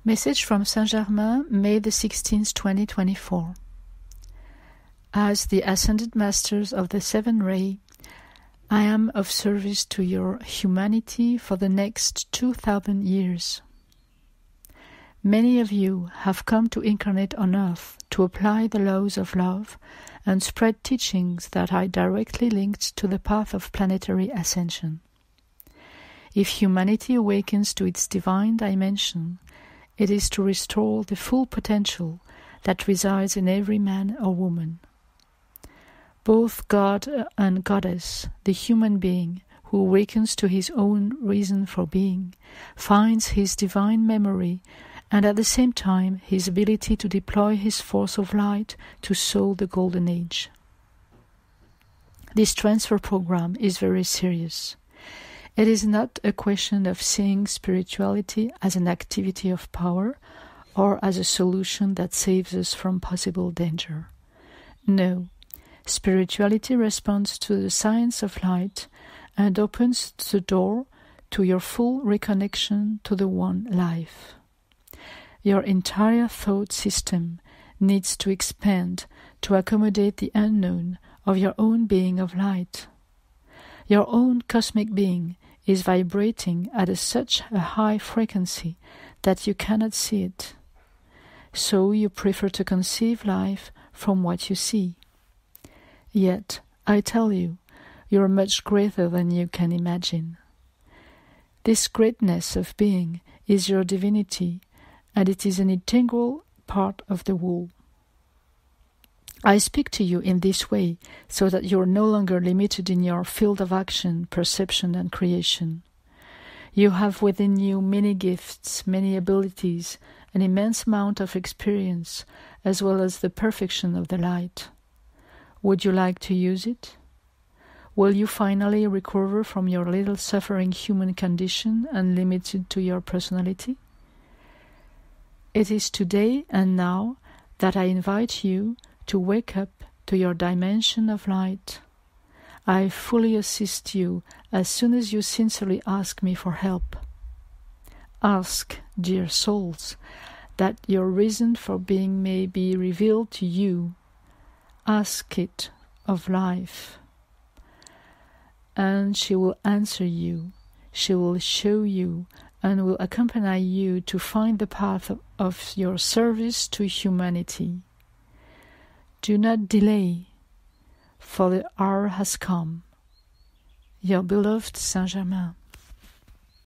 Message from Saint Germain, May the 16th, 2024. As the Ascended Masters of the Seven Ray, I am of service to your humanity for the next 2,000 years. Many of you have come to incarnate on earth to apply the laws of love and spread teachings that are directly linked to the path of planetary ascension. If humanity awakens to its divine dimension, it is to restore the full potential that resides in every man or woman. Both God and Goddess, the human being who awakens to his own reason for being, finds his divine memory and at the same time his ability to deploy his force of light to sow the golden age. This transfer program is very serious. It is not a question of seeing spirituality as an activity of power or as a solution that saves us from possible danger. No, spirituality responds to the science of light and opens the door to your full reconnection to the One Life. Your entire thought system needs to expand to accommodate the unknown of your own being of light. Your own cosmic being is vibrating at such a high frequency that you cannot see it. So you prefer to conceive life from what you see. Yet, I tell you, you are much greater than you can imagine. This greatness of being is your divinity, and it is an integral part of the whole. I speak to you in this way so that you are no longer limited in your field of action, perception, and creation. You have within you many gifts, many abilities, an immense amount of experience, as well as the perfection of the light. Would you like to use it? Will you finally recover from your little suffering human condition and limited to your personality? It is today and now that I invite you to wake up to your dimension of light. I fully assist you as soon as you sincerely ask me for help. Ask, dear souls, that your reason for being may be revealed to you. Ask it of life. And she will answer you, she will show you, and will accompany you to find the path of your service to humanity. Do not delay, for the hour has come. Your beloved Saint Germain.